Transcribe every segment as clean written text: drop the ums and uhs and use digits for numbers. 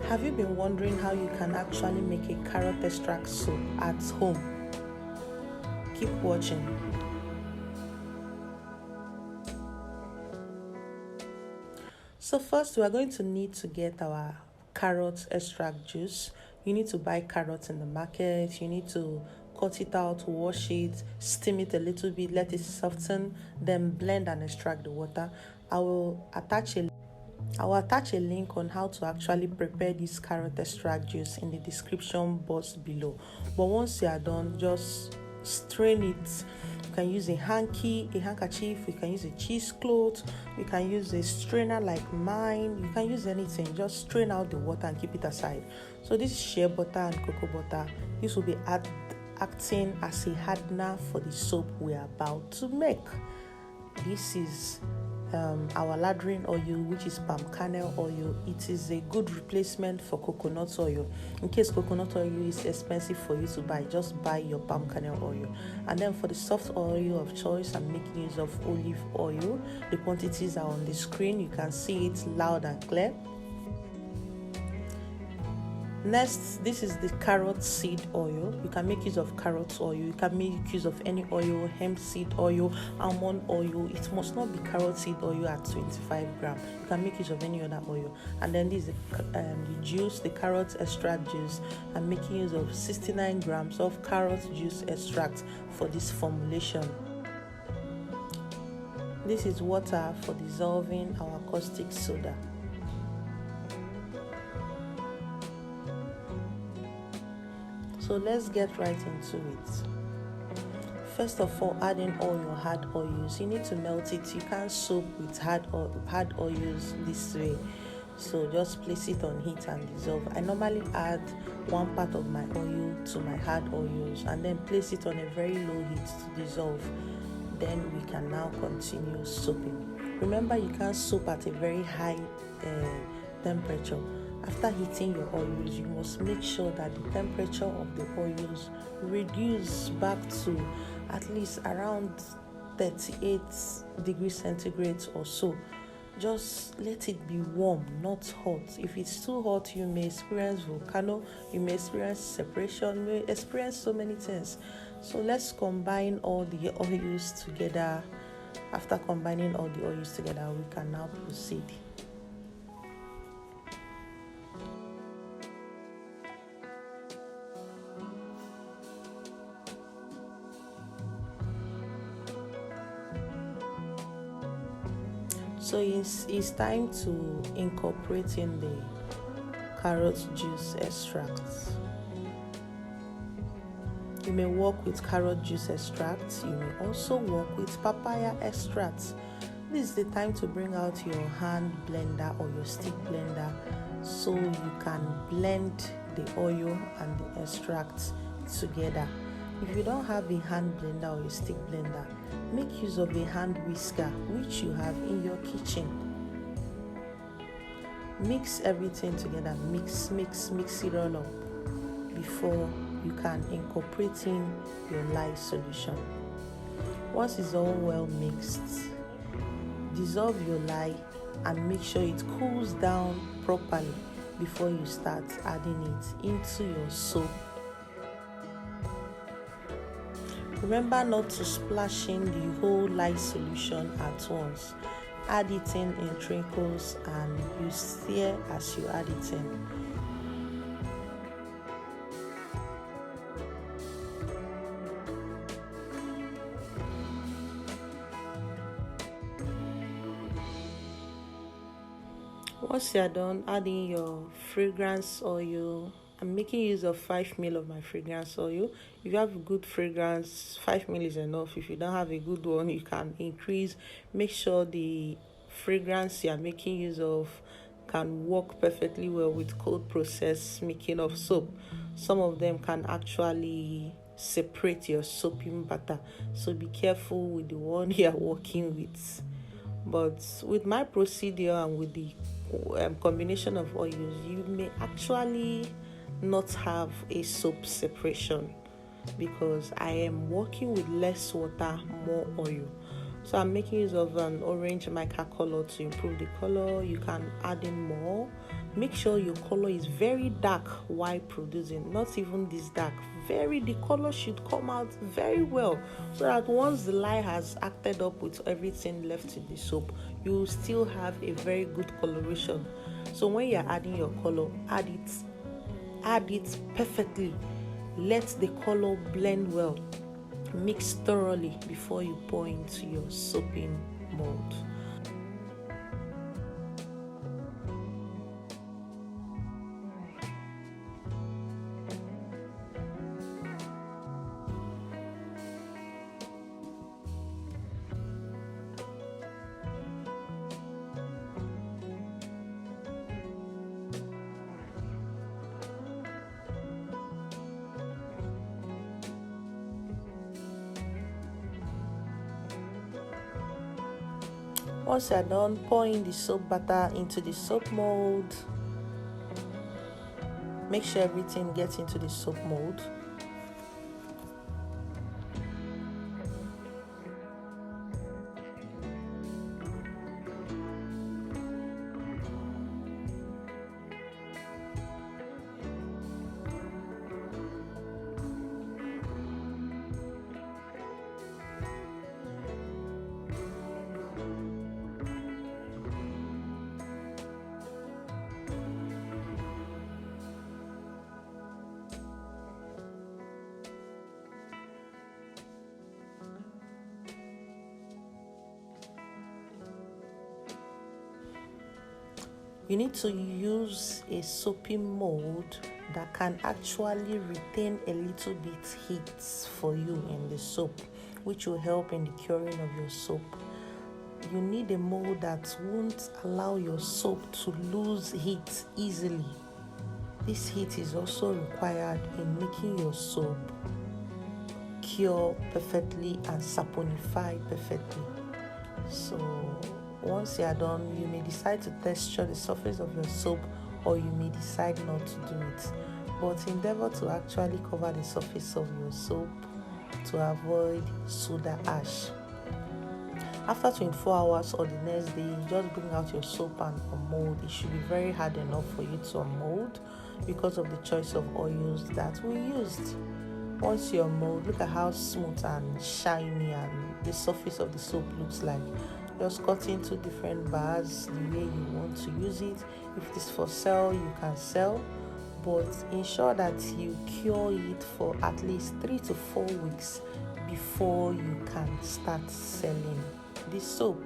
Have you been wondering how you can actually make a carrot extract soap at home? Keep watching. So first, we are going to need to get our carrot extract juice. You need to buy carrots in the market. You need to cut it out, wash it, steam it a little bit, let it soften, then blend and extract the water. I will attach a link on how to actually prepare this carrot extract juice in the description box below. But once you are done, just strain it. You can use a handkerchief, you can use a cheesecloth, you can use a strainer like mine, you can use anything. Just strain out the water and keep it aside. So this is shea butter and cocoa butter. This will be acting as a hardener for the soap we are about to make. This is our lathering oil, which is palm kernel oil. It is a good replacement for coconut oil. In case coconut oil is expensive for you to buy, just buy your palm kernel oil. And then for the soft oil of choice, I'm making use of olive oil. The quantities are on the screen. You can see it loud and clear. Next, this is the carrot seed oil. You can make use of carrot oil. You can make use of any oil, hemp seed oil, almond oil. It must not be carrot seed oil at 25 grams. You can make use of any other oil. And then this is the juice, the carrot extract juice. I'm making use of 69 grams of carrot juice extract for this formulation. This is water for dissolving our caustic soda. So let's get right into it. First of all, adding all your hard oils. You need to melt it. You can't soak with hard oils this way. So just place it on heat and dissolve. I normally add 1 part of my oil to my hard oils and then place it on a very low heat to dissolve. Then we can now continue soaping. Remember, you can't soap at a very high temperature. After heating your oils, you must make sure that the temperature of the oils reduce back to at least around 38 degrees centigrade or so. Just let it be warm, not hot. If it's too hot, you may experience volcano, you may experience separation, you may experience so many things. So let's combine all the oils together. After combining all the oils together, we can now proceed. So it's time to incorporate in the carrot juice extracts. You may work with carrot juice extracts. You may also work with papaya extracts. This is the time to bring out your hand blender or your stick blender so you can blend the oil and the extracts together. If you don't have a hand blender or a stick blender, make use of a hand whisker which you have in your kitchen. Mix everything together, mix it all up before you can incorporate in your lye solution. Once it's all well mixed, dissolve your lye and make sure it cools down properly before you start adding it into your soap. Remember not to splash in the whole lye solution at once. Add it in trickles and you stir as you add it in. Once you are done adding your fragrance oil, I'm making use of 5 ml of my fragrance oil. If you have a good fragrance, 5 ml is enough. If you don't have a good one, you can increase. Make sure the fragrance you are making use of can work perfectly well with cold process making of soap. Some of them can actually separate your soaping butter, so be careful with the one you are working with. But with my procedure and with the combination of oils, you may actually not have a soap separation because I am working with less water, more oil. So I'm making use of an orange mica color to improve the color. You can add in more Make sure your color is very dark while producing, not even this dark. The color should come out very well, so that once the lye has acted up with everything left in the soap, you will still have a very good coloration. So when you're adding your color, add it perfectly. Let the color blend well. Mix thoroughly before you pour into your soaping mold. Once you're done, pour in the soap batter into the soap mold. Make sure everything gets into the soap mold. You need to use a soaping mold that can actually retain a little bit heat for you in the soap, which will help in the curing of your soap. You need a mold that won't allow your soap to lose heat easily. This heat is also required in making your soap cure perfectly and saponify perfectly. So once you are done, you may decide to texture the surface of your soap, or you may decide not to do it. But endeavor to actually cover the surface of your soap to avoid soda ash. After 24 hours or the next day, you just bring out your soap and unmold. It should be very hard enough for you to unmold because of the choice of oils that we used. Once you unmold, look at how smooth and shiny and the surface of the soap looks like. Just cut into different bars the way you want to use it. If it is for sale, you can sell, but ensure that you cure it for at least 3 to 4 weeks before you can start selling the soap.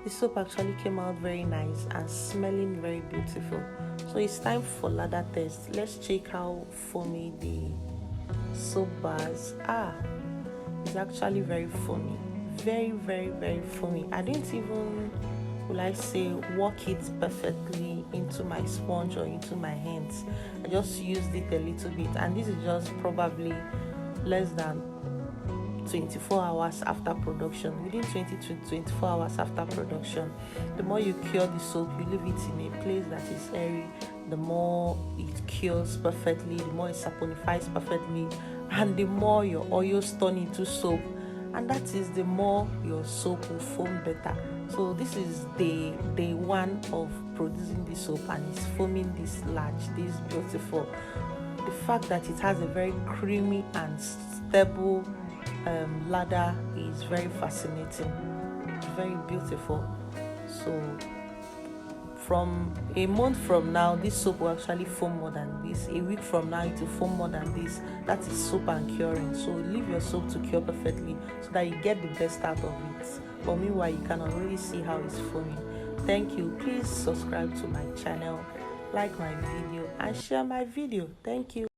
The soap actually came out very nice and smelling very beautiful. So it's time for ladder test. Let's check how foamy the soap bars are. It's actually very foamy. Very, very, very foamy. I didn't even, will I say, work it perfectly into my sponge or into my hands. I just used it a little bit, and this is just probably less than 24 hours after production. Within 20 to 24 hours after production, the more you cure the soap, you leave it in a place that is airy, the more it cures perfectly, the more it saponifies perfectly, and the more your oils turn into soap, and that is the more your soap will foam better. So this is day one of producing the soap, and it's foaming this large, this beautiful. The fact that it has a very creamy and stable ladder is very fascinating. It's very beautiful. So From a month from now, this soap will actually foam more than this. A week from now, it will foam more than this. That is soap and curing. So leave your soap to cure perfectly so that you get the best out of it. But meanwhile, you can already see how it's foaming. Thank you. Please subscribe to my channel, like my video, and share my video. Thank you.